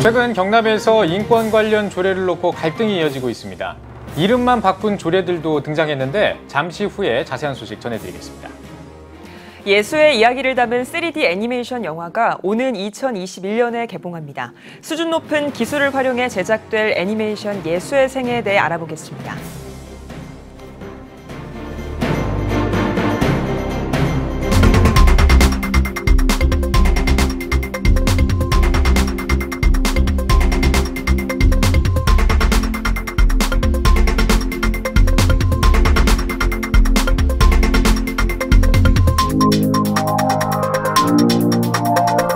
최근 경남에서 인권 관련 조례를 놓고 갈등이 이어지고 있습니다. 이름만 바꾼 조례들도 등장했는데 잠시 후에 자세한 소식 전해드리겠습니다. 예수의 이야기를 담은 3D 애니메이션 영화가 오는 2021년에 개봉합니다. 수준 높은 기술을 활용해 제작될 애니메이션 예수의 생애에 대해 알아보겠습니다.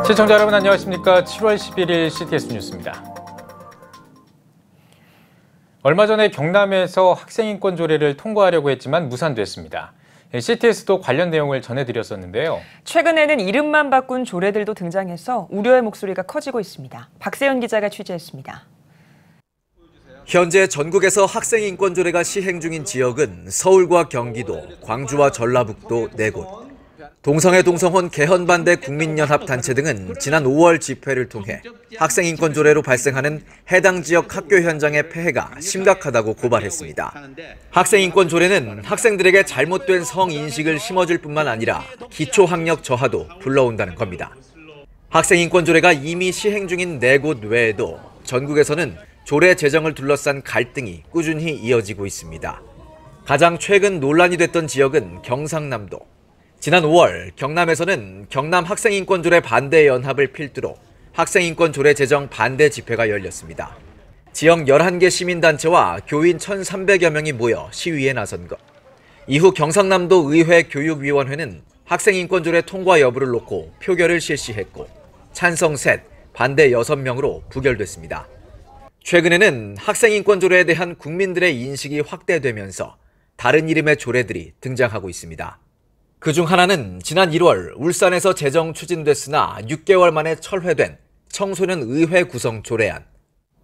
시청자 여러분 안녕하십니까? 7월 11일 CTS 뉴스입니다. 얼마 전에 경남에서 학생인권 조례를 통과하려고 했지만 무산됐습니다. CTS도 관련 내용을 전해드렸었는데요. 최근에는 이름만 바꾼 조례들도 등장해서 우려의 목소리가 커지고 있습니다. 박세현 기자가 취재했습니다. 현재 전국에서 학생인권 조례가 시행 중인 지역은 서울과 경기도, 광주와 전라북도 4곳. 동성애 동성혼 개헌 반대 국민연합 단체 등은 지난 5월 집회를 통해 학생인권 조례로 발생하는 해당 지역 학교 현장의 폐해가 심각하다고 고발했습니다. 학생인권 조례는 학생들에게 잘못된 성인식을 심어줄 뿐만 아니라 기초학력 저하도 불러온다는 겁니다. 학생인권 조례가 이미 시행 중인 4곳 외에도 전국에서는 조례 제정을 둘러싼 갈등이 꾸준히 이어지고 있습니다. 가장 최근 논란이 됐던 지역은 경상남도. 지난 5월 경남에서는 경남 학생인권조례 반대 연합을 필두로 학생인권조례 제정 반대 집회가 열렸습니다. 지역 11개 시민단체와 교인 1,300여 명이 모여 시위에 나선 것. 이후 경상남도 의회 교육위원회는 학생인권조례 통과 여부를 놓고 표결을 실시했고 찬성 셋, 반대 6명으로 부결됐습니다. 최근에는 학생인권조례에 대한 국민들의 인식이 확대되면서 다른 이름의 조례들이 등장하고 있습니다. 그중 하나는 지난 1월 울산에서 제정 추진됐으나 6개월 만에 철회된 청소년의회 구성 조례안.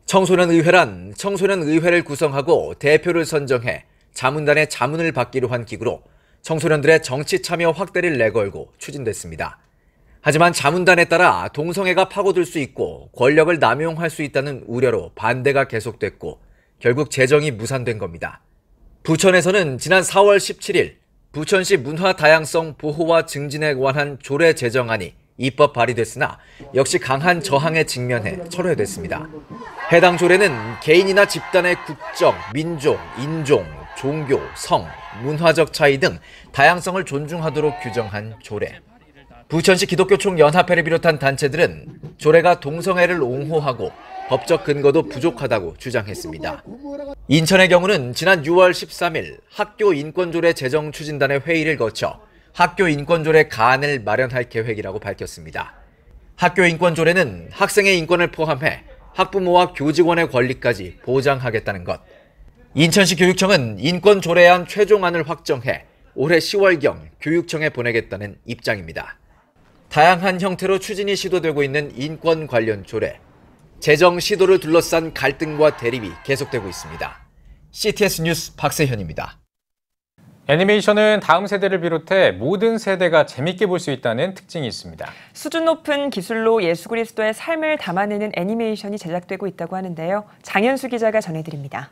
청소년의회란 청소년의회를 구성하고 대표를 선정해 자문단의 자문을 받기로 한 기구로 청소년들의 정치 참여 확대를 내걸고 추진됐습니다. 하지만 자문단에 따라 동성애가 파고들 수 있고 권력을 남용할 수 있다는 우려로 반대가 계속됐고 결국 제정이 무산된 겁니다. 부천에서는 지난 4월 17일 부천시 문화 다양성 보호와 증진에 관한 조례 제정안이 입법 발의됐으나 역시 강한 저항에 직면해 철회됐습니다. 해당 조례는 개인이나 집단의 국적, 민족, 인종, 종교, 성, 문화적 차이 등 다양성을 존중하도록 규정한 조례. 부천시 기독교총연합회를 비롯한 단체들은 조례가 동성애를 옹호하고 법적 근거도 부족하다고 주장했습니다. 인천의 경우는 지난 6월 13일 학교인권조례 제정 추진단의 회의를 거쳐 학교인권조례 가안을 마련할 계획이라고 밝혔습니다. 학교인권조례는 학생의 인권을 포함해 학부모와 교직원의 권리까지 보장하겠다는 것. 인천시 교육청은 인권조례안 최종안을 확정해 올해 10월경 교육청에 보내겠다는 입장입니다. 다양한 형태로 추진이 시도되고 있는 인권 관련 조례. 제정 시도를 둘러싼 갈등과 대립이 계속되고 있습니다. CTS 뉴스 박세현입니다. 애니메이션은 다음 세대를 비롯해 모든 세대가 재밌게 볼 수 있다는 특징이 있습니다. 수준 높은 기술로 예수 그리스도의 삶을 담아내는 애니메이션이 제작되고 있다고 하는데요. 장현수 기자가 전해드립니다.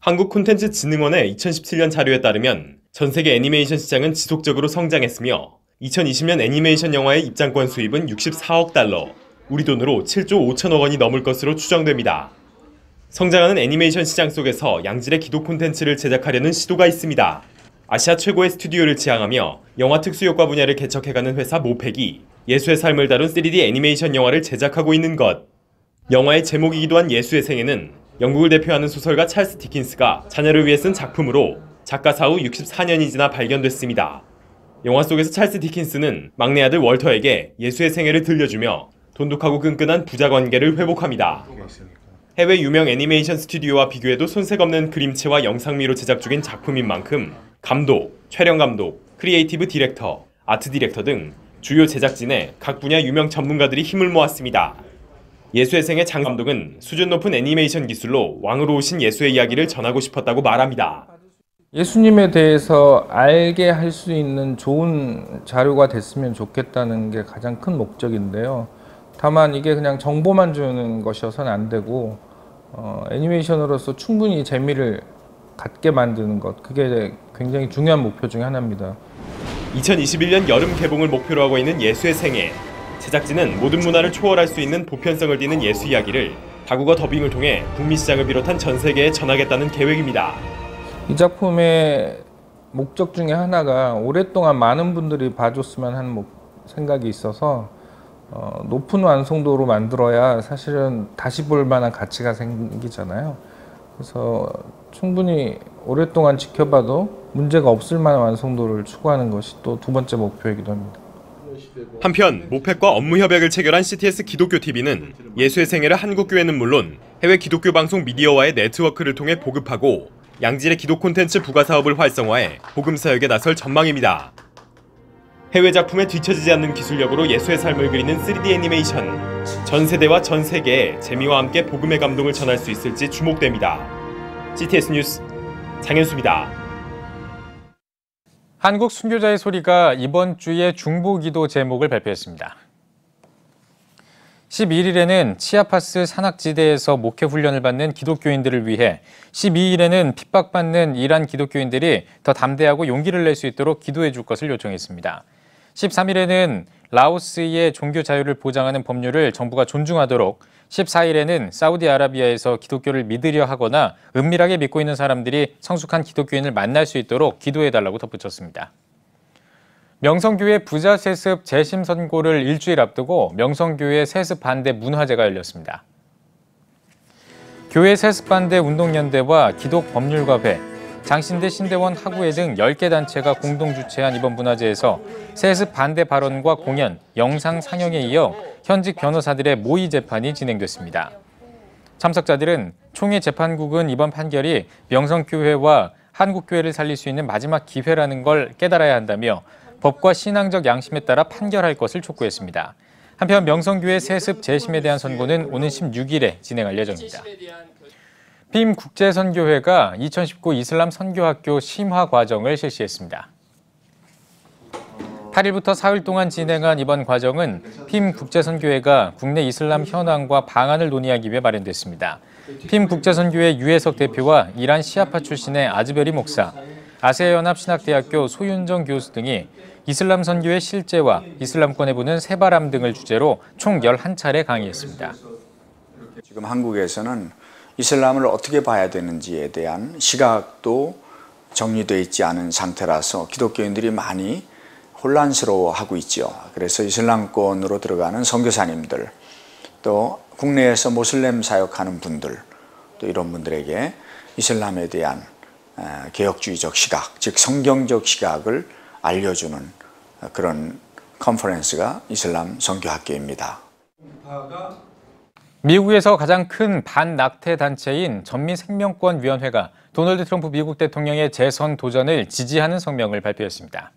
한국콘텐츠진흥원의 2017년 자료에 따르면 전 세계 애니메이션 시장은 지속적으로 성장했으며 2020년 애니메이션 영화의 입장권 수입은 64억 달러, 우리 돈으로 7조 5천억 원이 넘을 것으로 추정됩니다. 성장하는 애니메이션 시장 속에서 양질의 기도 콘텐츠를 제작하려는 시도가 있습니다. 아시아 최고의 스튜디오를 지향하며 영화 특수효과 분야를 개척해가는 회사 모팩이 예수의 삶을 다룬 3D 애니메이션 영화를 제작하고 있는 것. 영화의 제목이기도 한 예수의 생애는 영국을 대표하는 소설가 찰스 디킨스가 자녀를 위해 쓴 작품으로 작가 사후 64년이 지나 발견됐습니다. 영화 속에서 찰스 디킨스는 막내 아들 월터에게 예수의 생애를 들려주며 돈독하고 끈끈한 부자 관계를 회복합니다. 해외 유명 애니메이션 스튜디오와 비교해도 손색 없는 그림체와 영상미로 제작 중인 작품인 만큼 감독, 촬영 감독, 크리에이티브 디렉터, 아트 디렉터 등 주요 제작진의 각 분야 유명 전문가들이 힘을 모았습니다. 예수의 생애 장 감독은 수준 높은 애니메이션 기술로 왕으로 오신 예수의 이야기를 전하고 싶었다고 말합니다. 예수님에 대해서 알게 할 수 있는 좋은 자료가 됐으면 좋겠다는 게 가장 큰 목적인데요. 다만 이게 그냥 정보만 주는 것이어서는 안 되고 애니메이션으로서 충분히 재미를 갖게 만드는 것, 그게 굉장히 중요한 목표 중에 하나입니다. 2021년 여름 개봉을 목표로 하고 있는 예수의 생애. 제작진은 모든 문화를 초월할 수 있는 보편성을 띠는 예수 이야기를 다국어 더빙을 통해 북미 시장을 비롯한 전 세계에 전하겠다는 계획입니다. 이 작품의 목적 중에 하나가 오랫동안 많은 분들이 봐줬으면 하는 생각이 있어서 높은 완성도로 만들어야 사실은 다시 볼 만한 가치가 생기잖아요. 그래서 충분히 오랫동안 지켜봐도 문제가 없을 만한 완성도를 추구하는 것이 또 두 번째 목표이기도 합니다. 한편 모팩과 업무 협약을 체결한 CTS 기독교TV는 예수의 생애를 한국교회는 물론 해외 기독교 방송 미디어와의 네트워크를 통해 보급하고 양질의 기독 콘텐츠 부가 사업을 활성화해 복음 사역에 나설 전망입니다. 해외 작품에 뒤처지지 않는 기술력으로 예수의 삶을 그리는 3D 애니메이션. 전 세대와 전 세계에 재미와 함께 복음의 감동을 전할 수 있을지 주목됩니다. CTS 뉴스 장현수입니다. 한국 순교자의 소리가 이번 주에 중보기도 제목을 발표했습니다. 11일에는 치아파스 산악지대에서 목회 훈련을 받는 기독교인들을 위해 12일에는 핍박받는 이란 기독교인들이 더 담대하고 용기를 낼 수 있도록 기도해 줄 것을 요청했습니다. 13일에는 라오스의 종교 자유를 보장하는 법률을 정부가 존중하도록, 14일에는 사우디아라비아에서 기독교를 믿으려 하거나 은밀하게 믿고 있는 사람들이 성숙한 기독교인을 만날 수 있도록 기도해달라고 덧붙였습니다. 명성교회 부자 세습 재심 선고를 일주일 앞두고 명성교회 세습 반대 문화제가 열렸습니다. 교회 세습 반대 운동연대와 기독법률가회, 장신대 신대원 학우회 등 10개 단체가 공동 주최한 이번 문화제에서 세습 반대 발언과 공연, 영상 상영에 이어 현직 변호사들의 모의 재판이 진행됐습니다. 참석자들은 총회 재판국은 이번 판결이 명성교회와 한국교회를 살릴 수 있는 마지막 기회라는 걸 깨달아야 한다며 법과 신앙적 양심에 따라 판결할 것을 촉구했습니다. 한편 명성교회 세습 재심에 대한 선고는 오는 16일에 진행할 예정입니다. 핌 국제선교회가 2019 이슬람 선교학교 심화 과정을 실시했습니다. 8일부터 사흘 동안 진행한 이번 과정은 핌 국제선교회가 국내 이슬람 현황과 방안을 논의하기 위해 마련됐습니다. 핌 국제선교회 유해석 대표와 이란 시아파 출신의 아즈베리 목사, 아세아연합신학대학교 소윤정 교수 등이 이슬람 선교의 실제와 이슬람권에 부는 새바람 등을 주제로 총 11차례 강의했습니다. 지금 한국에서는 이슬람을 어떻게 봐야 되는지에 대한 시각도 정리되어 있지 않은 상태라서 기독교인들이 많이 혼란스러워하고 있죠. 그래서 이슬람권으로 들어가는 선교사님들, 또 국내에서 모슬렘 사역하는 분들, 또 이런 분들에게 이슬람에 대한 개혁주의적 시각, 즉 성경적 시각을 알려주는 그런 컨퍼런스가 이슬람 선교학교입니다. 미국에서 가장 큰 반낙태 단체인 전미생명권위원회가 도널드 트럼프 미국 대통령의 재선 도전을 지지하는 성명을 발표했습니다.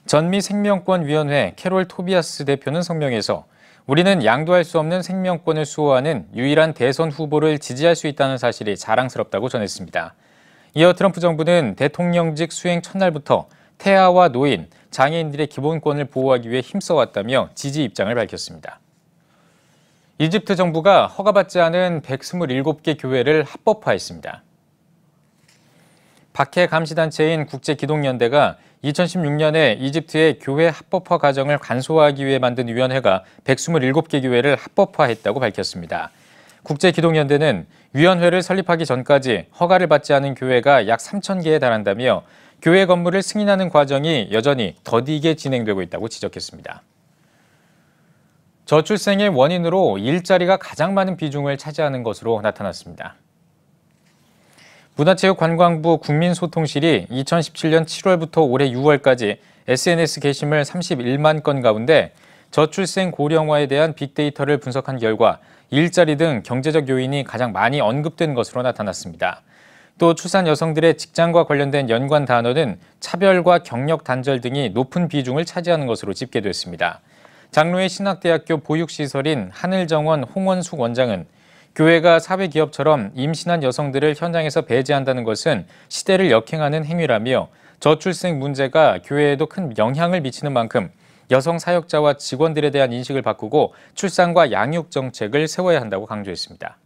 전미생명권위원회 캐롤 토비아스 대표는 성명에서 우리는 양도할 수 없는 생명권을 수호하는 유일한 대선 후보를 지지할 수 있다는 사실이 자랑스럽다고 전했습니다. 이어 트럼프 정부는 대통령직 수행 첫날부터 태아와 노인, 장애인들의 기본권을 보호하기 위해 힘써왔다며 지지 입장을 밝혔습니다. 이집트 정부가 허가받지 않은 127개 교회를 합법화했습니다. 박해 감시단체인 국제기독연대가 2016년에 이집트의 교회 합법화 과정을 간소화하기 위해 만든 위원회가 127개 교회를 합법화했다고 밝혔습니다. 국제기독연대는 위원회를 설립하기 전까지 허가를 받지 않은 교회가 약 3,000개에 달한다며 교회 건물을 승인하는 과정이 여전히 더디게 진행되고 있다고 지적했습니다. 저출생의 원인으로 일자리가 가장 많은 비중을 차지하는 것으로 나타났습니다. 문화체육관광부 국민소통실이 2017년 7월부터 올해 6월까지 SNS 게시물 31만 건 가운데 저출생 고령화에 대한 빅데이터를 분석한 결과 일자리 등 경제적 요인이 가장 많이 언급된 것으로 나타났습니다. 또 출산 여성들의 직장과 관련된 연관 단어는 차별과 경력 단절 등이 높은 비중을 차지하는 것으로 집계됐습니다. 장로의 신학대학교 보육시설인 하늘정원 홍원숙 원장은 교회가 사회기업처럼 임신한 여성들을 현장에서 배제한다는 것은 시대를 역행하는 행위라며 저출생 문제가 교회에도 큰 영향을 미치는 만큼 여성 사역자와 직원들에 대한 인식을 바꾸고 출산과 양육 정책을 세워야 한다고 강조했습니다.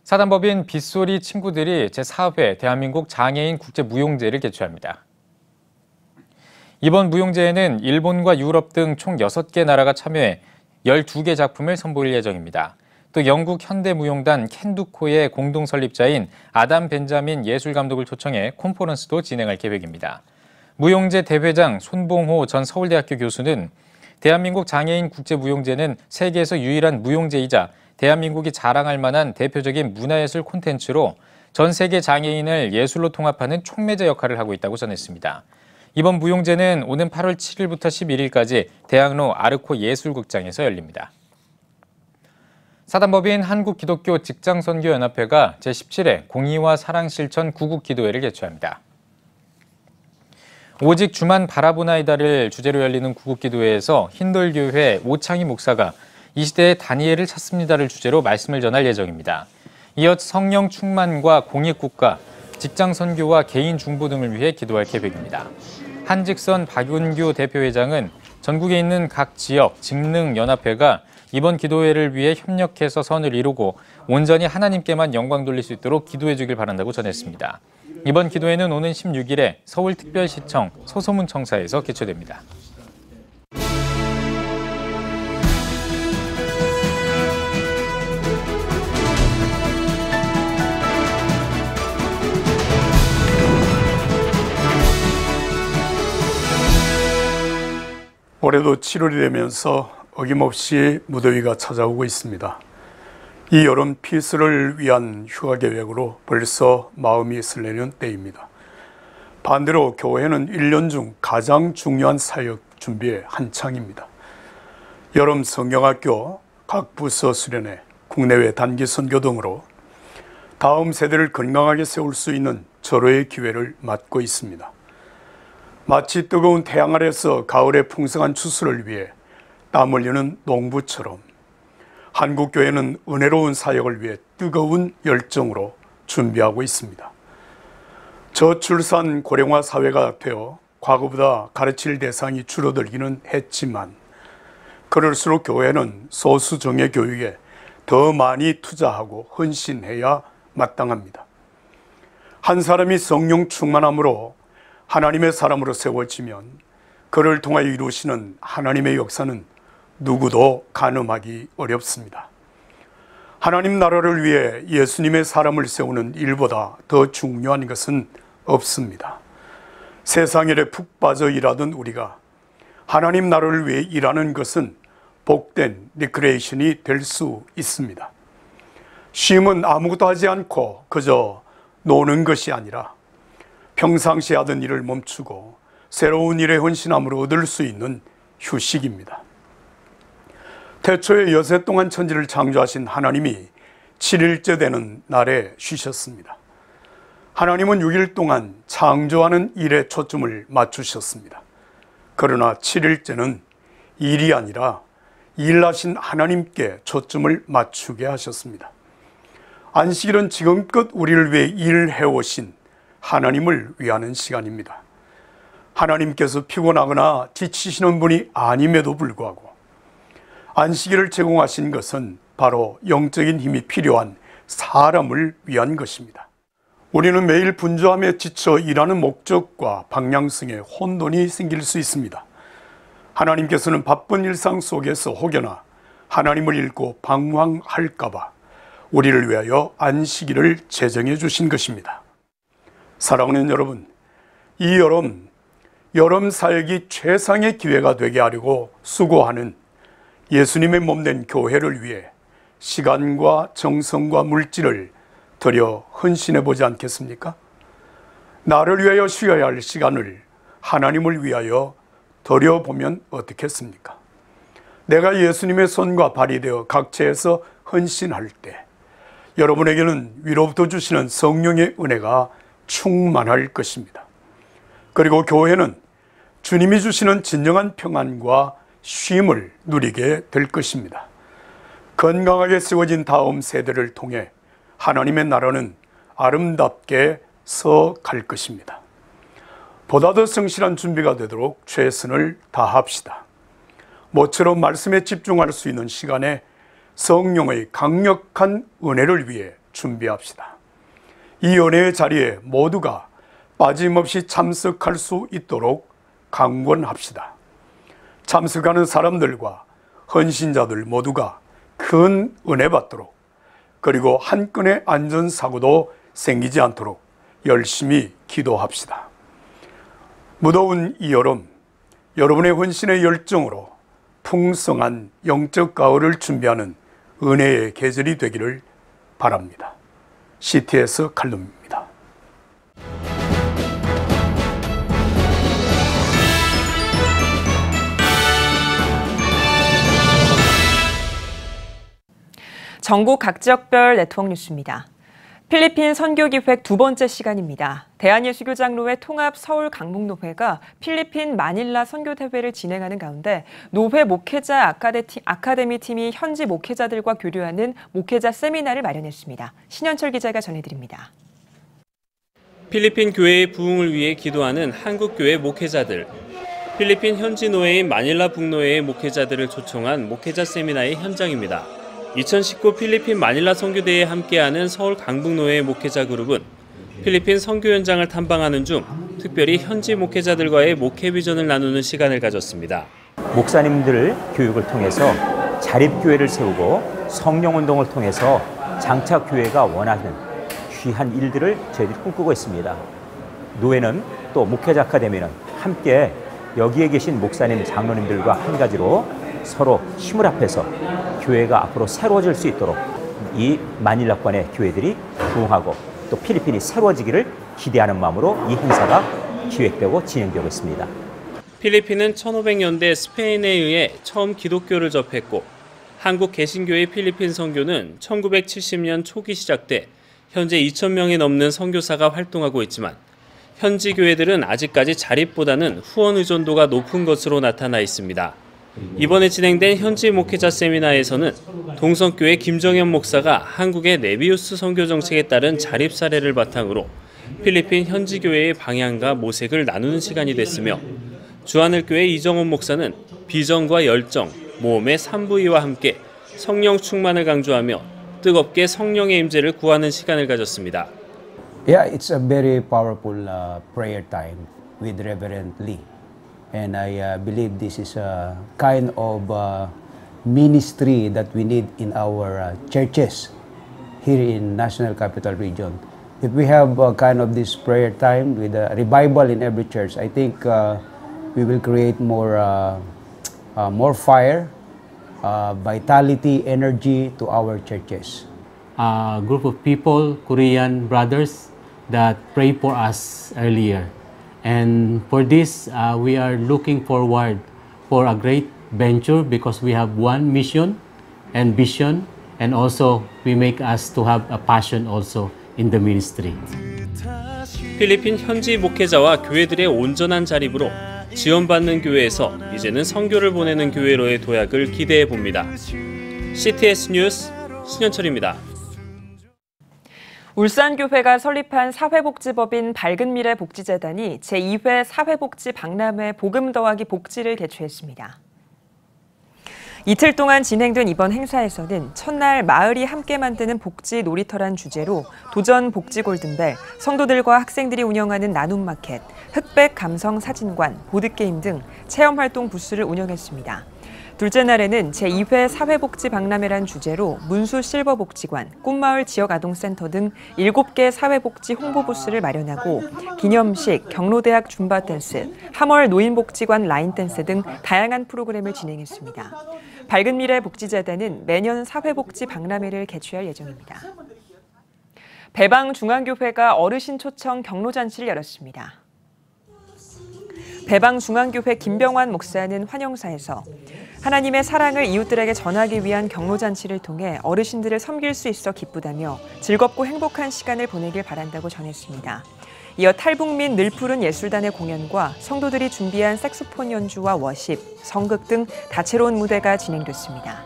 사단법인 빗소리 친구들이 제4회 대한민국 장애인 국제무용제를 개최합니다. 이번 무용제에는 일본과 유럽 등 총 6개 나라가 참여해 12개 작품을 선보일 예정입니다. 또 영국 현대무용단 캔두코의 공동 설립자인 아담 벤자민 예술감독을 초청해 콘퍼런스도 진행할 계획입니다. 무용제 대회장 손봉호 전 서울대학교 교수는 대한민국 장애인 국제무용제는 세계에서 유일한 무용제이자 대한민국이 자랑할 만한 대표적인 문화예술 콘텐츠로 전 세계 장애인을 예술로 통합하는 촉매제 역할을 하고 있다고 전했습니다. 이번 무용제는 오는 8월 7일부터 11일까지 대학로 아르코 예술극장에서 열립니다. 사단법인 한국기독교 직장선교연합회가 제17회 공의와 사랑실천 구국기도회를 개최합니다. 오직 주만 바라보나이다를 주제로 열리는 구국기도회에서 흰돌교회 오창희 목사가 이 시대의 다니엘을 찾습니다를 주제로 말씀을 전할 예정입니다. 이어 성령 충만과 공익국가, 직장선교와 개인 중보 등을 위해 기도할 계획입니다. 한직선 박윤규 대표회장은 전국에 있는 각 지역, 직능연합회가 이번 기도회를 위해 협력해서 선을 이루고 온전히 하나님께만 영광 돌릴 수 있도록 기도해 주길 바란다고 전했습니다. 이번 기도회는 오는 16일에 서울특별시청 서소문청사에서 개최됩니다. 올해도 7월이 되면서 어김없이 무더위가 찾아오고 있습니다. 이 여름 필수를 위한 휴가 계획으로 벌써 마음이 설레는 때입니다. 반대로 교회는 1년 중 가장 중요한 사역 준비에 한창입니다. 여름 성경학교, 각 부서 수련회, 국내외 단기 선교 등으로 다음 세대를 건강하게 세울 수 있는 절호의 기회를 맞고 있습니다. 마치 뜨거운 태양 아래서 가을의 풍성한 추수를 위해 땀 흘리는 농부처럼 한국교회는 은혜로운 사역을 위해 뜨거운 열정으로 준비하고 있습니다. 저출산 고령화 사회가 되어 과거보다 가르칠 대상이 줄어들기는 했지만 그럴수록 교회는 소수정예 교육에 더 많이 투자하고 헌신해야 마땅합니다. 한 사람이 성령 충만함으로 하나님의 사람으로 세워지면 그를 통하여 이루시는 하나님의 역사는 누구도 가늠하기 어렵습니다. 하나님 나라를 위해 예수님의 사람을 세우는 일보다 더 중요한 것은 없습니다. 세상 일에 푹 빠져 일하던 우리가 하나님 나라를 위해 일하는 것은 복된 리크레이션이 될 수 있습니다. 쉼은 아무것도 하지 않고 그저 노는 것이 아니라 평상시 하던 일을 멈추고 새로운 일에 헌신함으로 얻을 수 있는 휴식입니다. 태초에 여세 동안 천지를 창조하신 하나님이 7일째 되는 날에 쉬셨습니다. 하나님은 6일 동안 창조하는 일에 초점을 맞추셨습니다. 그러나 7일째는 일이 아니라 일하신 하나님께 초점을 맞추게 하셨습니다. 안식일은 지금껏 우리를 위해 일해오신 하나님을 위하는 시간입니다. 하나님께서 피곤하거나 지치시는 분이 아님에도 불구하고 안식일을 제공하신 것은 바로 영적인 힘이 필요한 사람을 위한 것입니다. 우리는 매일 분주함에 지쳐 일하는 목적과 방향성에 혼돈이 생길 수 있습니다. 하나님께서는 바쁜 일상 속에서 혹여나 하나님을 잃고 방황할까 봐 우리를 위하여 안식일을 제정해 주신 것입니다. 사랑하는 여러분, 이 여름 사역이 최상의 기회가 되게 하려고 수고하는 예수님의 몸된 교회를 위해 시간과 정성과 물질을 들여 헌신해 보지 않겠습니까? 나를 위하여 쉬어야 할 시간을 하나님을 위하여 들여보면 어떻겠습니까? 내가 예수님의 손과 발이 되어 각처에서 헌신할 때 여러분에게는 위로부터 주시는 성령의 은혜가 충만할 것입니다. 그리고 교회는 주님이 주시는 진정한 평안과 쉼을 누리게 될 것입니다. 건강하게 세워진 다음 세대를 통해 하나님의 나라는 아름답게 서갈 것입니다. 보다 더 성실한 준비가 되도록 최선을 다합시다. 모처럼 말씀에 집중할 수 있는 시간에 성령의 강력한 은혜를 위해 준비합시다. 이 은혜의 자리에 모두가 빠짐없이 참석할 수 있도록 강권합시다. 참석하는 사람들과 헌신자들 모두가 큰 은혜 받도록, 그리고 한 건의 안전사고도 생기지 않도록 열심히 기도합시다. 무더운 이 여름, 여러분의 헌신의 열정으로 풍성한 영적 가을을 준비하는 은혜의 계절이 되기를 바랍니다. CTS 칼룸입니다. 전국 각 지역별 네트워크 뉴스입니다. 필리핀 선교기획 두 번째 시간입니다. 대한예수교장로회 통합 서울 강북노회가 필리핀 마닐라 선교대회를 진행하는 가운데 노회 목회자 아카데미 팀이 현지 목회자들과 교류하는 목회자 세미나를 마련했습니다. 신현철 기자가 전해드립니다. 필리핀 교회의 부흥을 위해 기도하는 한국교회 목회자들. 필리핀 현지 노회인 마닐라 북노회의 목회자들을 초청한 목회자 세미나의 현장입니다. 2019 필리핀 마닐라 선교대회에 함께하는 서울 강북노회의 목회자 그룹은 필리핀 선교 현장을 탐방하는 중 특별히 현지 목회자들과의 목회 비전을 나누는 시간을 가졌습니다. 목사님들 교육을 통해서 자립교회를 세우고 성령운동을 통해서 장차교회가 원하는 귀한 일들을 저희들이 꿈꾸고 있습니다. 노회는 또 목회자 아카데미는 함께 여기에 계신 목사님, 장로님들과 한 가지로 서로 힘을 합해서 교회가 앞으로 새로워질 수 있도록 이 마닐라권의 교회들이 부흥하고 또 필리핀이 새로워지기를 기대하는 마음으로 이 행사가 기획되고 진행되고 있습니다. 필리핀은 1500년대 스페인에 의해 처음 기독교를 접했고 한국 개신교의 필리핀 선교는 1970년 초기 시작돼 현재 2000명이 넘는 선교사가 활동하고 있지만 현지 교회들은 아직까지 자립보다는 후원 의존도가 높은 것으로 나타나 있습니다. 이번에 진행된 현지 목회자 세미나에서는 동성교회 김정현 목사가 한국의 네비우스 선교 정책에 따른 자립 사례를 바탕으로 필리핀 현지 교회의 방향과 모색을 나누는 시간이 됐으며 주하늘교회 이정원 목사는 비전과 열정, 모험의 3부위와 함께 성령 충만을 강조하며 뜨겁게 성령의 임재를 구하는 시간을 가졌습니다. Yeah, it's a very powerful prayer time with Reverend Lee. And I believe this is a kind of ministry that we need in our churches here in National Capital Region. If we have kind of this prayer time with a revival in every church, I think we will create more fire, vitality, energy to our churches. A group of people, Korean brothers, that prayed for us earlier. And for this, we are looking forward for a great venture because we have one mission and vision, and also we make us to have a passion also in the ministry. 필리핀 현지 목회자와 교회들의 온전한 자립으로 지원받는 교회에서 이제는 선교를 보내는 교회로의 도약을 기대해 봅니다. CTS 뉴스 신현철입니다. 울산교회가 설립한 사회복지법인 밝은미래 복지재단이 제2회 사회복지 박람회 복음 더하기 복지를 개최했습니다. 이틀 동안 진행된 이번 행사에서는 첫날 마을이 함께 만드는 복지 놀이터란 주제로 도전 복지 골든벨, 성도들과 학생들이 운영하는 나눔마켓, 흑백 감성 사진관, 보드게임 등 체험활동 부스를 운영했습니다. 둘째 날에는 제2회 사회복지 박람회란 주제로 문수 실버복지관, 꿈마을 지역아동센터 등 7개 사회복지 홍보 부스를 마련하고 기념식, 경로대학 줌바댄스, 함월 노인복지관 라인댄스 등 다양한 프로그램을 진행했습니다. 밝은미래 복지재단은 매년 사회복지 박람회를 개최할 예정입니다. 배방중앙교회가 어르신 초청 경로잔치를 열었습니다. 배방중앙교회 김병환 목사는 환영사에서 하나님의 사랑을 이웃들에게 전하기 위한 경로잔치를 통해 어르신들을 섬길 수 있어 기쁘다며 즐겁고 행복한 시간을 보내길 바란다고 전했습니다. 이어 탈북민 늘푸른 예술단의 공연과 성도들이 준비한 색소폰 연주와 워십, 성극 등 다채로운 무대가 진행됐습니다.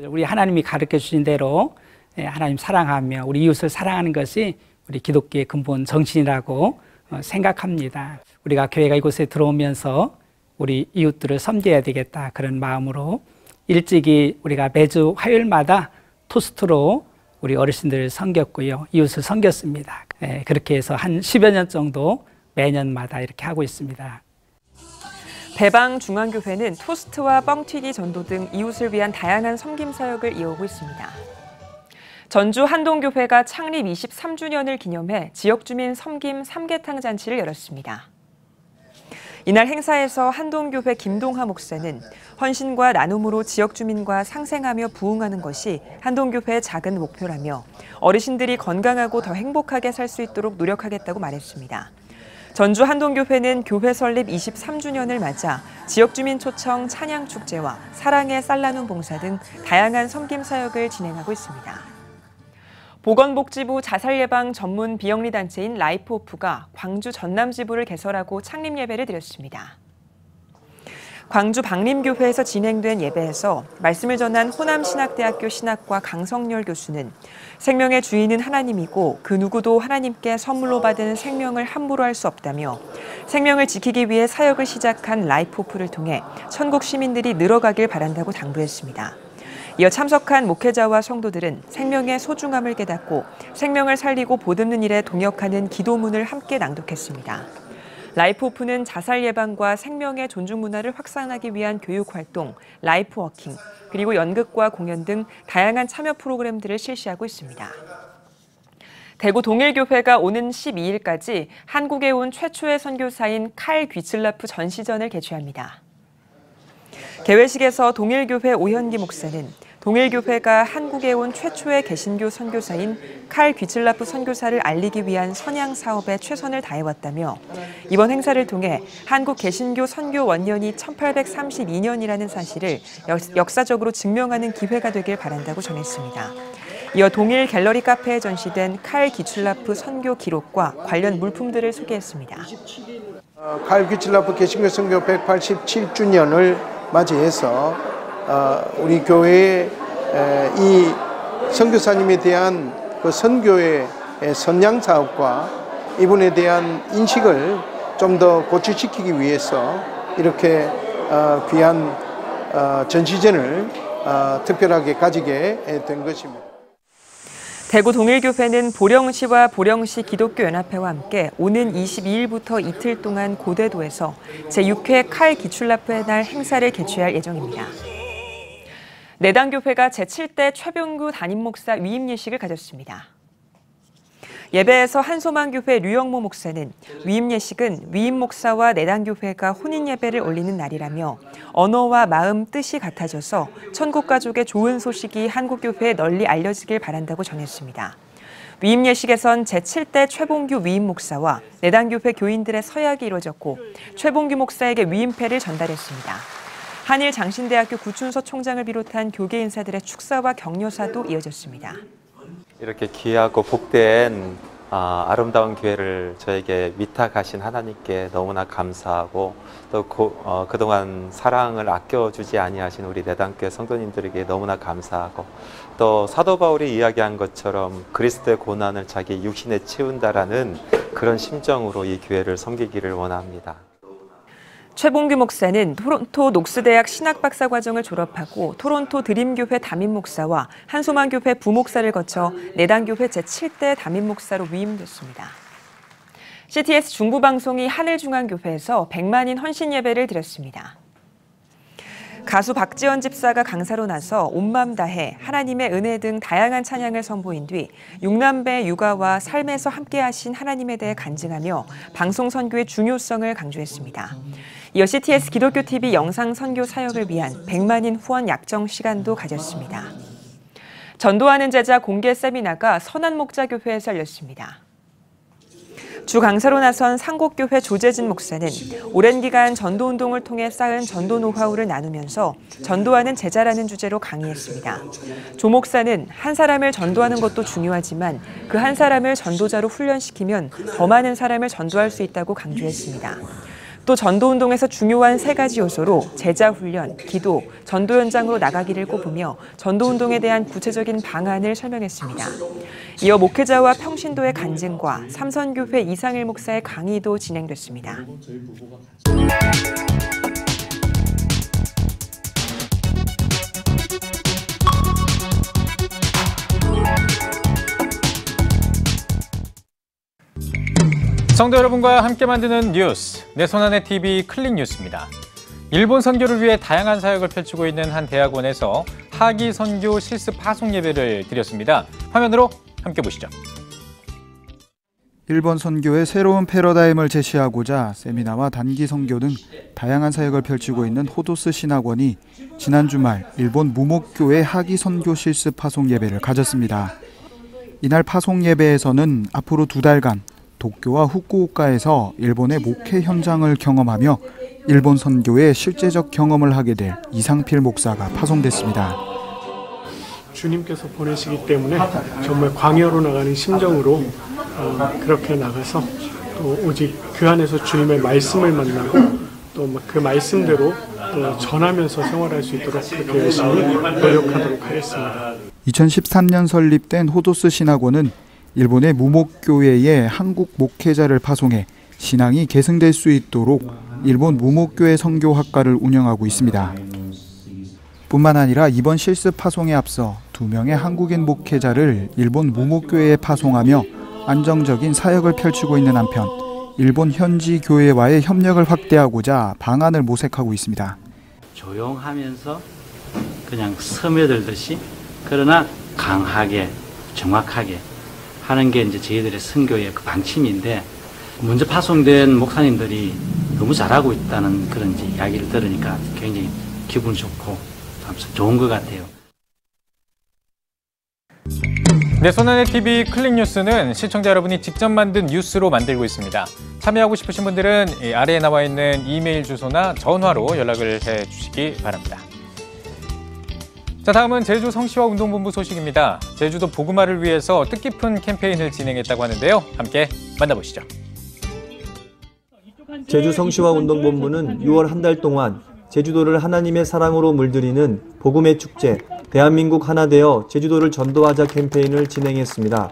우리 하나님이 가르쳐 주신 대로 하나님 사랑하며 우리 이웃을 사랑하는 것이 우리 기독교의 근본 정신이라고 생각합니다. 우리가 교회가 이곳에 들어오면서 우리 이웃들을 섬겨야 되겠다 그런 마음으로 일찍이 우리가 매주 화요일마다 토스트로 우리 어르신들을 섬겼고요. 이웃을 섬겼습니다. 그렇게 해서 한 10여 년 정도 매년마다 이렇게 하고 있습니다. 배방중앙교회는 토스트와 뻥튀기 전도 등 이웃을 위한 다양한 섬김 사역을 이어오고 있습니다. 전주 한동교회가 창립 23주년을 기념해 지역주민 섬김 삼계탕 잔치를 열었습니다. 이날 행사에서 한동교회 김동하 목사는 헌신과 나눔으로 지역주민과 상생하며 부흥하는 것이 한동교회의 작은 목표라며 어르신들이 건강하고 더 행복하게 살 수 있도록 노력하겠다고 말했습니다. 전주 한동교회는 교회 설립 23주년을 맞아 지역주민 초청 찬양축제와 사랑의 쌀나눔 봉사 등 다양한 섬김 사역을 진행하고 있습니다. 보건복지부 자살예방 전문 비영리단체인 라이프호프가 광주 전남지부를 개설하고 창립 예배를 드렸습니다. 광주 박림교회에서 진행된 예배에서 말씀을 전한 호남신학대학교 신학과 강성열 교수는 생명의 주인은 하나님이고 그 누구도 하나님께 선물로 받은 생명을 함부로 할 수 없다며 생명을 지키기 위해 사역을 시작한 라이프호프를 통해 천국 시민들이 늘어가길 바란다고 당부했습니다. 이어 참석한 목회자와 성도들은 생명의 소중함을 깨닫고 생명을 살리고 보듬는 일에 동역하는 기도문을 함께 낭독했습니다. 라이프호프는 자살 예방과 생명의 존중 문화를 확산하기 위한 교육 활동, 라이프워킹, 그리고 연극과 공연 등 다양한 참여 프로그램들을 실시하고 있습니다. 대구 동일교회가 오는 12일까지 한국에 온 최초의 선교사인 칼 귀즐라프 전시전을 개최합니다. 개회식에서 동일교회 오현기 목사는 동일교회가 한국에 온 최초의 개신교 선교사인 칼 귀즐라프 선교사를 알리기 위한 선양 사업에 최선을 다해왔다며 이번 행사를 통해 한국 개신교 선교 원년이 1832년이라는 사실을 역사적으로 증명하는 기회가 되길 바란다고 전했습니다. 이어 동일 갤러리 카페에 전시된 칼 귀즐라프 선교 기록과 관련 물품들을 소개했습니다. 칼 귀즐라프 개신교 선교 187주년을 맞이해서 우리 교회의 이 선교사님에 대한 그 선교의 선양 사업과 이분에 대한 인식을 좀 더 고취시키기 위해서 이렇게 귀한 전시전을 특별하게 가지게 된 것입니다. 대구 동일교회는 보령시와 보령시 기독교연합회와 함께 오는 22일부터 이틀 동안 고대도에서 제6회 칼 귀즐라프의 날 행사를 개최할 예정입니다. 내당교회가 제7대 최병규 담임목사 위임 예식을 가졌습니다. 예배에서 한소망교회 류영모 목사는 위임 예식은 위임 목사와 내당교회가 혼인 예배를 올리는 날이라며 언어와 마음, 뜻이 같아져서 천국 가족의 좋은 소식이 한국교회에 널리 알려지길 바란다고 전했습니다. 위임 예식에선 제7대 최봉규 위임 목사와 내당교회 교인들의 서약이 이루어졌고 최봉규 목사에게 위임패를 전달했습니다. 한일 장신대학교 구춘서 총장을 비롯한 교계 인사들의 축사와 격려사도 이어졌습니다. 이렇게 귀하고 복된 아름다운 교회를 저에게 위탁하신 하나님께 너무나 감사하고 또 그동안 사랑을 아껴주지 아니하신 우리 내당교회 성도님들에게 너무나 감사하고 또 사도 바울이 이야기한 것처럼 그리스도의 고난을 자기 육신에 채운다라는 그런 심정으로 이 교회를 섬기기를 원합니다. 최봉규 목사는 토론토 녹스대학 신학박사과정을 졸업하고 토론토 드림교회 담임목사와 한소망교회 부목사를 거쳐 내당교회 제7대 담임목사로 위임됐습니다. CTS 중부방송이 하늘중앙교회에서 100만인 헌신 예배를 드렸습니다. 가수 박지원 집사가 강사로 나서 온 맘 다해 하나님의 은혜 등 다양한 찬양을 선보인 뒤 6남매 육아와 삶에서 함께하신 하나님에 대해 간증하며 방송 선교의 중요성을 강조했습니다. 이어 CTS 기독교TV 영상 선교 사역을 위한 100만인 후원 약정 시간도 가졌습니다. 전도하는 제자 공개 세미나가 선한목자교회에서 열렸습니다. 주 강사로 나선 상곡교회 조재진 목사는 오랜 기간 전도운동을 통해 쌓은 전도 노하우를 나누면서 전도하는 제자라는 주제로 강의했습니다. 조 목사는 한 사람을 전도하는 것도 중요하지만 그 한 사람을 전도자로 훈련시키면 더 많은 사람을 전도할 수 있다고 강조했습니다. 또 전도운동에서 중요한 3가지 요소로 제자훈련, 기도, 전도 현장으로 나가기를 꼽으며 전도운동에 대한 구체적인 방안을 설명했습니다. 이어 목회자와 평신도의 간증과 삼선교회 이상일 목사의 강의도 진행됐습니다. 성도 여러분과 함께 만드는 뉴스, 내 손안의 TV 클릭 뉴스입니다. 일본 선교를 위해 다양한 사역을 펼치고 있는 한 대학원에서 하기 선교 실습 파송 예배를 드렸습니다. 화면으로 함께 보시죠. 일본 선교의 새로운 패러다임을 제시하고자 세미나와 단기 선교 등 다양한 사역을 펼치고 있는 호도스 신학원이 지난 주말 일본 무목교회 하기 선교 실습 파송 예배를 가졌습니다. 이날 파송 예배에서는 앞으로 2달간 도쿄와 후쿠오카에서 일본의 목회 현장을 경험하며 일본 선교의 실제적 경험을 하게 될 이상필 목사가 파송됐습니다. 주님께서 보내시기 때문에 정말 광야로 나가는 심정으로 그렇게 나가서 또 오직 그 안에서 주님의 말씀을 만나고 또 그 말씀대로 또 전하면서 생활할 수 있도록 그렇게 열심히 노력하도록 하겠습니다. 2013년 설립된 호도스 신학원은 일본의 무목교회에 한국 목회자를 파송해 신앙이 계승될 수 있도록 일본 무목교회 선교학과를 운영하고 있습니다. 뿐만 아니라 이번 실습 파송에 앞서 2명의 한국인 목회자를 일본 무목교회에 파송하며 안정적인 사역을 펼치고 있는 한편 일본 현지 교회와의 협력을 확대하고자 방안을 모색하고 있습니다. 조용하면서 그냥 스며들듯이 그러나 강하게 정확하게 하는 게 이제 저희들의 선교의 그 방침인데 먼저 파송된 목사님들이 너무 잘하고 있다는 그런 이제 이야기를 들으니까 굉장히 기분 좋고 좋은 것 같아요. 내 손안의 TV 클릭 뉴스는 시청자 여러분이 직접 만든 뉴스로 만들고 있습니다. 참여하고 싶으신 분들은 아래에 나와 있는 이메일 주소나 전화로 연락을 해주시기 바랍니다. 자, 다음은 제주 성시화 운동본부 소식입니다. 제주도 복음화를 위해서 뜻깊은 캠페인을 진행했다고 하는데요. 함께 만나보시죠. 제주 성시화 운동본부는 6월 한 달 동안 제주도를 하나님의 사랑으로 물들이는 복음의 축제, 대한민국 하나 되어 제주도를 전도하자 캠페인을 진행했습니다.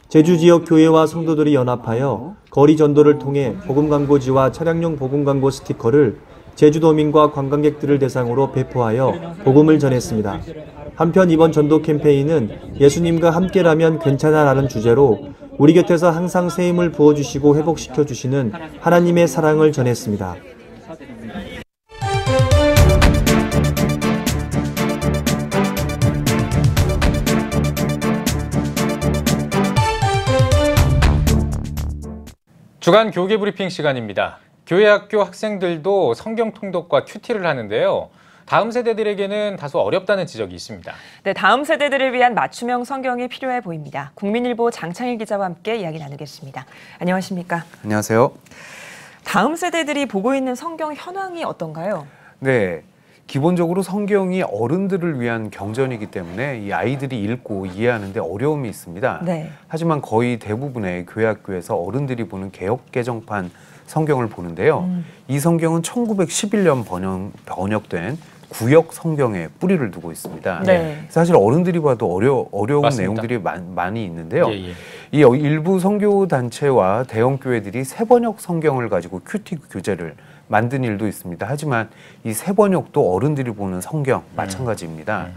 제주 지역 교회와 성도들이 연합하여 거리 전도를 통해 복음 광고지와 차량용 복음 광고 스티커를 제주도민과 관광객들을 대상으로 배포하여 복음을 전했습니다. 한편 이번 전도 캠페인은 예수님과 함께라면 괜찮아라는 주제로 우리 곁에서 항상 새 힘을 부어주시고 회복시켜주시는 하나님의 사랑을 전했습니다. 주간 교계 브리핑 시간입니다. 교회 학교 학생들도 성경 통독과 큐티를 하는데요. 다음 세대들에게는 다소 어렵다는 지적이 있습니다. 네, 다음 세대들을 위한 맞춤형 성경이 필요해 보입니다. 국민일보 장창일 기자와 함께 이야기 나누겠습니다. 안녕하십니까? 안녕하세요. 다음 세대들이 보고 있는 성경 현황이 어떤가요? 네, 기본적으로 성경이 어른들을 위한 경전이기 때문에 이 아이들이 읽고 이해하는 데 어려움이 있습니다. 네. 하지만 거의 대부분의 교회 학교에서 어른들이 보는 개역 개정판 성경을 보는데요. 이 성경은 1911년 번역된 구역 성경에 뿌리를 두고 있습니다. 네. 사실 어른들이 봐도 어려운 맞습니다. 내용들이 많이 있는데요. 예. 이 일부 선교 단체와 대형 교회들이 새번역 성경을 가지고 큐티 교재를 만든 일도 있습니다. 하지만 이 새번역도 어른들이 보는 성경 마찬가지입니다.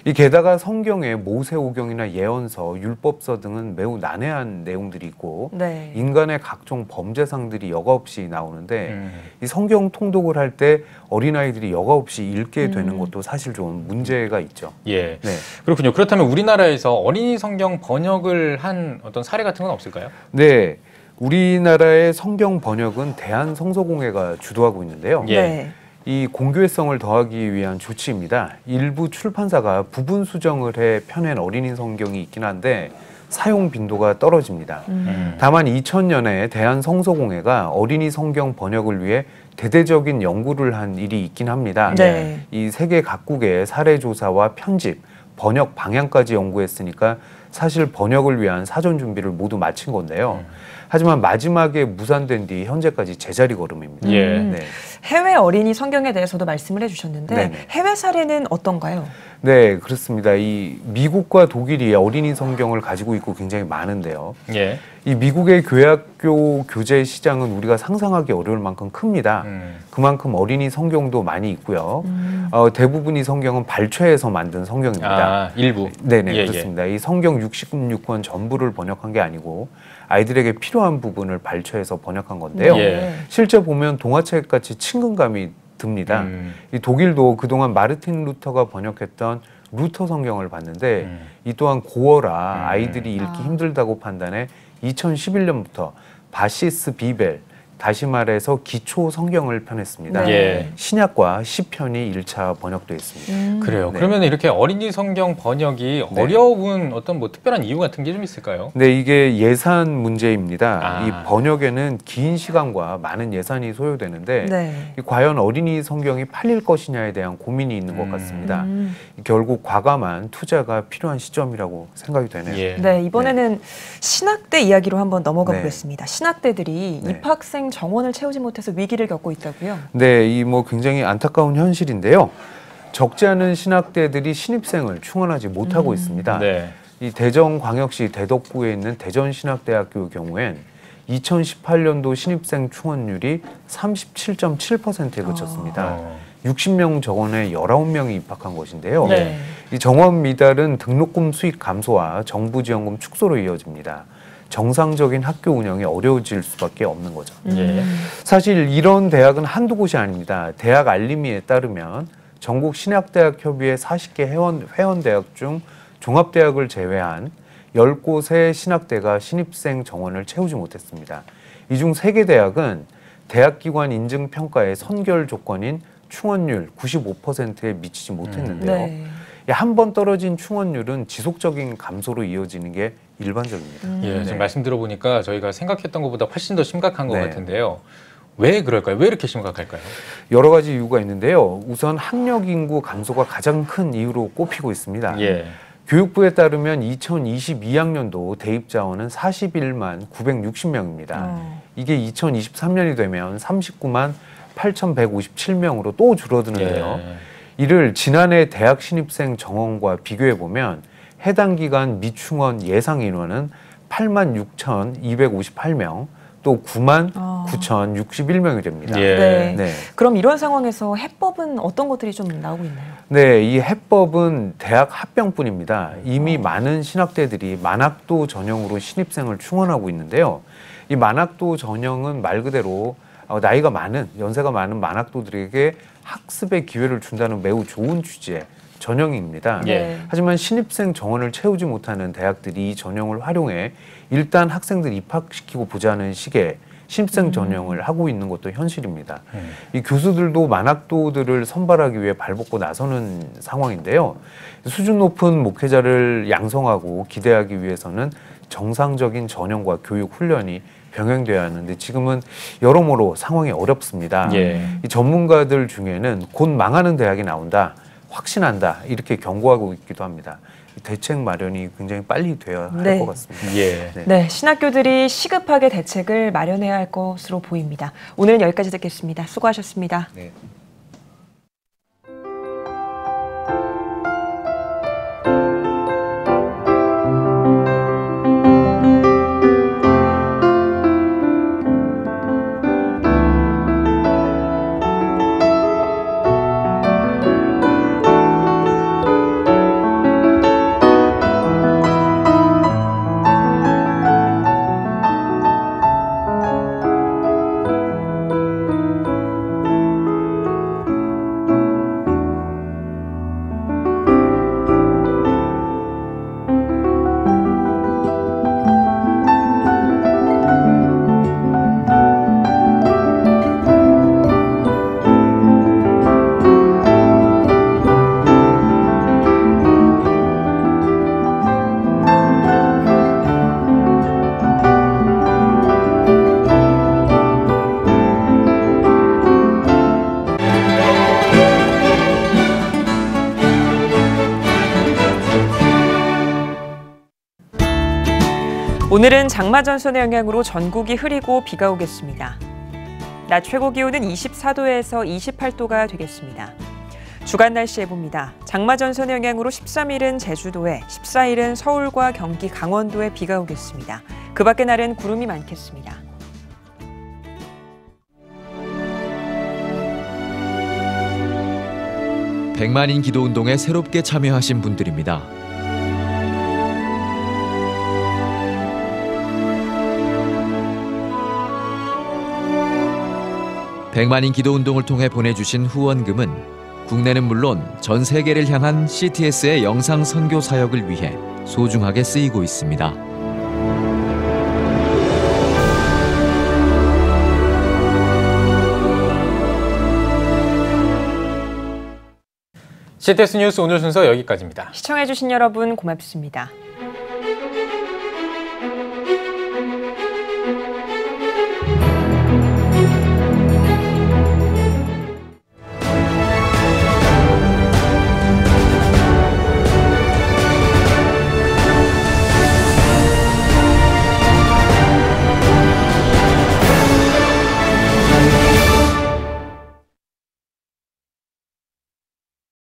이 게다가 성경에 모세오경이나 예언서, 율법서 등은 매우 난해한 내용들이 있고 네. 인간의 각종 범죄상들이 여과 없이 나오는데 이 성경 통독을 할 때 어린아이들이 여과 없이 읽게 되는 것도 사실 좀 문제가 있죠. 예, 네. 그렇군요. 그렇다면 우리나라에서 어린이 성경 번역을 한 어떤 사례 같은 건 없을까요? 네, 우리나라의 성경 번역은 대한성서공회가 주도하고 있는데요. 네. 이 공교회성을 더하기 위한 조치입니다. 일부 출판사가 부분 수정을 해 펴낸 어린이 성경이 있긴 한데 사용 빈도가 떨어집니다. 다만 2000년에 대한성서공회가 어린이 성경 번역을 위해 대대적인 연구를 한 일이 있긴 합니다. 네. 이 세계 각국의 사례 조사와 편집, 번역 방향까지 연구했으니까 사실 번역을 위한 사전 준비를 모두 마친 건데요. 하지만 마지막에 무산된 뒤 현재까지 제자리 걸음입니다. 네. 해외 어린이 성경에 대해서도 말씀을 해주셨는데 네네. 해외 사례는 어떤가요? 네, 그렇습니다. 이 미국과 독일이 어린이 성경을 가지고 있고 굉장히 많은데요. 예. 이 미국의 교회학교 교재 시장은 우리가 상상하기 어려울 만큼 큽니다. 그만큼 어린이 성경도 많이 있고요. 대부분이 성경은 발췌해서 만든 성경입니다. 아, 일부. 네네, 예, 그렇습니다. 이 성경 66권 전부를 번역한 게 아니고 아이들에게 필요한 부분을 발췌해서 번역한 건데요. 예. 실제 보면 동화책 같이 친근감이 듭니다. 이 독일도 그동안 마르틴 루터가 번역했던 루터 성경을 봤는데 이 또한 고어라 아이들이 읽기 힘들다고 판단해 2011년부터 바시스 비벨, 다시 말해서 기초 성경을 펴냈습니다. 네. 신약과 시편이 1차 번역되어 있습니다. 그래요. 네. 그러면 이렇게 어린이 성경 번역이 어려운 어떤 뭐 특별한 이유 같은 게 좀 있을까요? 네, 이게 예산 문제입니다. 아. 이 번역에는 긴 시간과 많은 예산이 소요되는데 네. 과연 어린이 성경이 팔릴 것이냐에 대한 고민이 있는 것 같습니다. 결국 과감한 투자가 필요한 시점이라고 생각이 되네요. 네, 이번에는 신학대 이야기로 한번 넘어가 네. 보겠습니다. 신학대들이 네. 입학생 정원을 채우지 못해서 위기를 겪고 있다고요? 네, 이 뭐 굉장히 안타까운 현실인데요. 적지 않은 신학대들이 신입생을 충원하지 못하고 있습니다. 네. 이 대전광역시 대덕구에 있는 대전신학대학교의 경우엔 2018년도 신입생 충원율이 37.7%에 그쳤습니다. 60명 정원에 19명이 입학한 것인데요. 네. 이 정원 미달은 등록금 수익 감소와 정부 지원금 축소로 이어집니다. 정상적인 학교 운영이 어려워질 수밖에 없는 거죠. 예. 사실 이런 대학은 한두 곳이 아닙니다. 대학 알림이에 따르면 전국 신학대학협의회 40개 회원대학 중 종합대학을 제외한 10곳의 신학대가 신입생 정원을 채우지 못했습니다. 이 중 3개 대학은 대학기관 인증평가의 선결 조건인 충원율 95%에 미치지 못했는데요. 네. 한 번 떨어진 충원율은 지속적인 감소로 이어지는 게 일반적입니다. 예, 지금 말씀 들어보니까 저희가 생각했던 것보다 훨씬 더 심각한 것 네. 같은데요. 왜 그럴까요? 왜 이렇게 심각할까요? 여러 가지 이유가 있는데요. 우선 학력 인구 감소가 가장 큰 이유로 꼽히고 있습니다. 예. 교육부에 따르면 2022학년도 대입 자원은 41만 960명입니다. 이게 2023년이 되면 39만 8,157명으로 또 줄어드는데요. 이를 지난해 대학 신입생 정원과 비교해 보면 해당 기간 미충원 예상 인원은 8만 6,258명, 또 9만 9,061명이 됩니다. 네. 네. 그럼 이런 상황에서 해법은 어떤 것들이 좀 나오고 있나요? 네, 이 해법은 대학 합병뿐입니다. 이미 많은 신학대들이 만학도 전형으로 신입생을 충원하고 있는데요. 이 만학도 전형은 말 그대로 나이가 많은, 연세가 많은 만학도들에게 학습의 기회를 준다는 매우 좋은 취지의 전형입니다. 예. 하지만 신입생 정원을 채우지 못하는 대학들이 이 전형을 활용해 일단 학생들 입학시키고 보자는 식의 신입생 전형을 하고 있는 것도 현실입니다. 이 교수들도 만학도들을 선발하기 위해 발벗고 나서는 상황인데요. 수준 높은 목회자를 양성하고 기대하기 위해서는 정상적인 전형과 교육 훈련이 병행돼야 하는데 지금은 여러모로 상황이 어렵습니다. 예. 이 전문가들 중에는 곧 망하는 대학이 나온다, 확신한다 이렇게 경고하고 있기도 합니다. 대책 마련이 굉장히 빨리 돼야 할 것 같습니다. 예. 네, 신학교들이 시급하게 대책을 마련해야 할 것으로 보입니다. 오늘은 여기까지 듣겠습니다. 수고하셨습니다. 네. 오늘은 장마전선의 영향으로 전국이 흐리고 비가 오겠습니다. 낮 최고 기온은 24도에서 28도가 되겠습니다. 주간 날씨 예보입니다. 장마전선의 영향으로 13일은 제주도에, 14일은 서울과 경기, 강원도에 비가 오겠습니다. 그 밖의 날은 구름이 많겠습니다. 백만인 기도운동에 새롭게 참여하신 분들입니다. 백만인 기도운동을 통해 보내주신 후원금은 국내는 물론 전 세계를 향한 CTS의 영상 선교 사역을 위해 소중하게 쓰이고 있습니다. CTS 뉴스 오늘 순서 여기까지입니다. 시청해주신 여러분 고맙습니다.